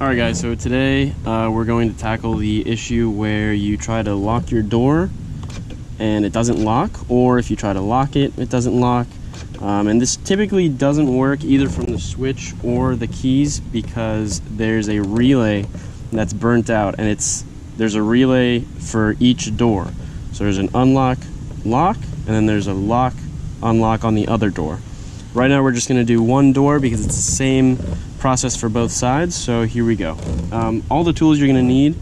Alright guys, so today we're going to tackle the issue where you try to lock your door and it doesn't lock, or if you try to lock it, it doesn't lock. And this typically doesn't work either from the switch or the keys because there's a relay that's burnt out, and there's a relay for each door. So there's an unlock, lock, and then there's a lock, unlock on the other door. Right now we're just going to do one door because it's the same process for both sides, so here we go. All the tools you're going to need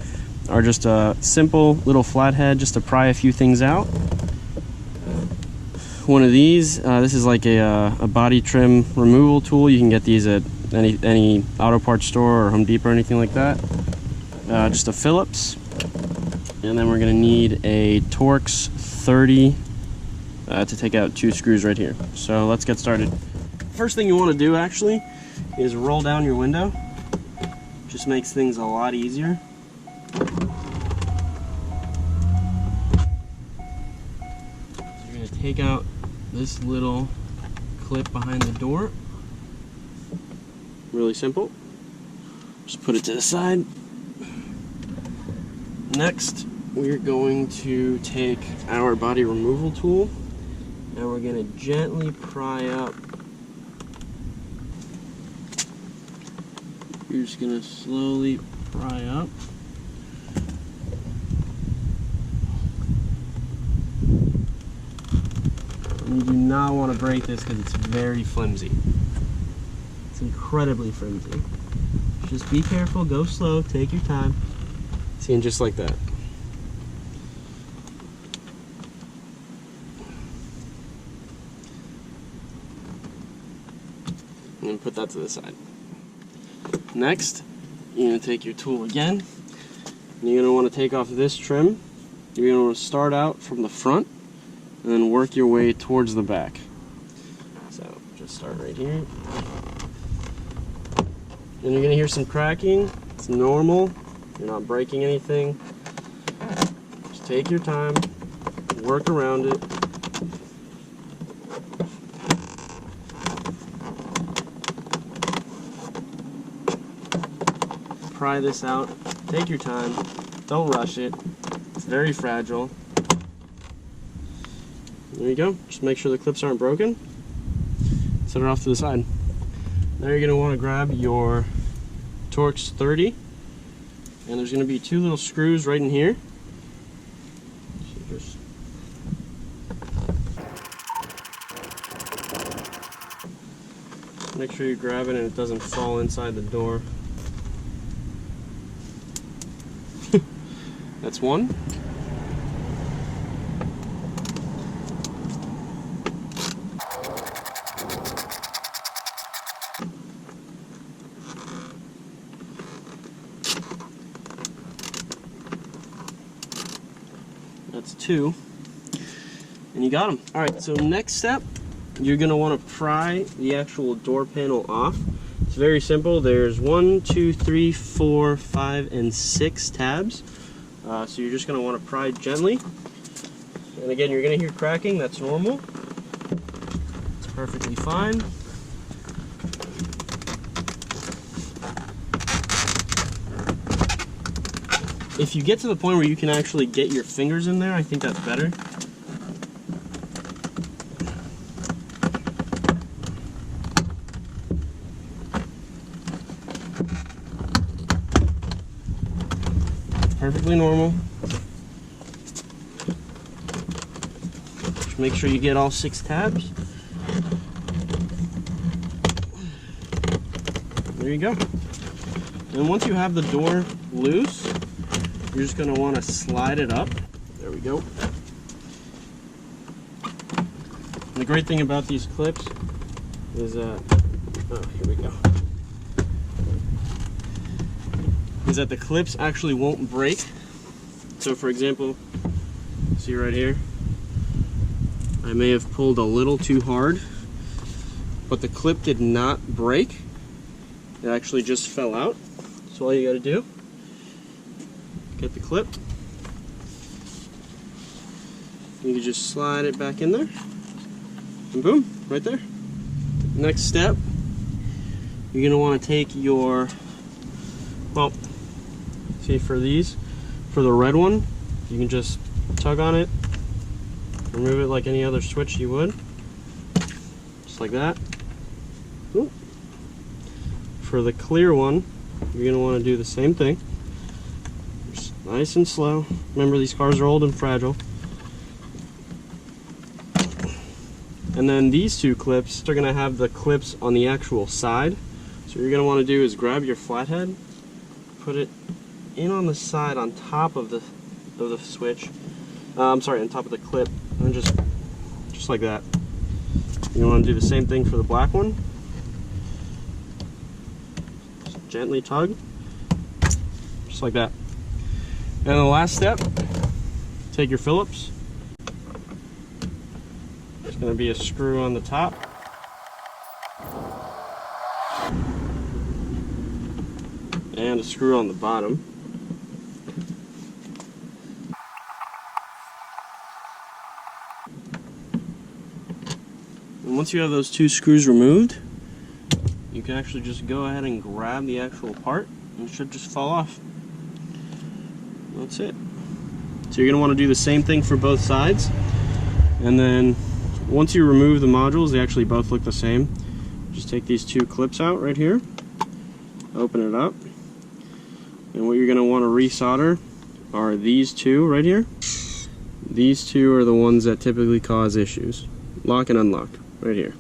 are just a simple little flathead just to pry a few things out. One of these, this is like a body trim removal tool. You can get these at any auto parts store or Home Depot or anything like that. Just a Phillips, and then we're going to need a Torx 30 to take out 2 screws right here. So let's get started. First thing you want to do actually is roll down your window. Just makes things a lot easier. So you're going to take out this little clip behind the door. Really simple. Just put it to the side. Next, we're going to take our body removal tool and we're going to gently pry up. You're just going to slowly pry up. And you do not want to break this because it's very flimsy. It's incredibly flimsy. Just be careful, go slow, take your time. See, and just like that. And put that to the side. Next, you're going to take your tool again, and you're going to want to take off this trim. You're going to want to start out from the front and then work your way towards the back. So just start right here. And you're going to hear some cracking. It's normal. You're not breaking anything. Just take your time, work around it. Pry this out, take your time, don't rush it, it's very fragile. There you go, just make sure the clips aren't broken. Set it off to the side. Now you're going to want to grab your Torx 30, and there's going to be 2 little screws right in here. So just make sure you grab it and it doesn't fall inside the door. That's one. That's 2. And you got them. Alright, so next step, you're going to want to pry the actual door panel off. It's very simple. There's 1, 2, 3, 4, 5, and 6 tabs. So you're just going to want to pry gently. And again, you're going to hear cracking. That's normal. It's perfectly fine. If you get to the point where you can actually get your fingers in there, I think that's better. Perfectly normal. Just make sure you get all 6 tabs. There you go. And once you have the door loose, you're just going to want to slide it up. There we go. And the great thing about these clips is here we go. Is that the clips actually won't break. So for example, see right here, I may have pulled a little too hard, but the clip did not break. It actually just fell out. So all you got to do, get the clip, you can just slide it back in there, and boom, right there. Next step, you're going to want to take your Well, see, for these, for the red one, you can just tug on it, remove it like any other switch you would, just like that. Ooh. For the clear one, you're going to want to do the same thing. Just nice and slow. Remember, these cars are old and fragile. And then these two clips are going to have the clips on the actual side. So what you're going to want to do is grab your flathead, put it in on the side on top of the switch. I'm sorry, on top of the clip, and just like that. You want to do the same thing for the black one. Just gently tug, just like that. And the last step, take your Phillips. There's going to be a screw on the top. And a screw on the bottom. And once you have those two screws removed, you can actually just go ahead and grab the actual part, and it should just fall off. That's it. So you're going to want to do the same thing for both sides, and then once you remove the modules, they actually both look the same. Just take these two clips out right here, open it up, and what you're going to want to resolder are these two right here. These two are the ones that typically cause issues. Lock and unlock right here.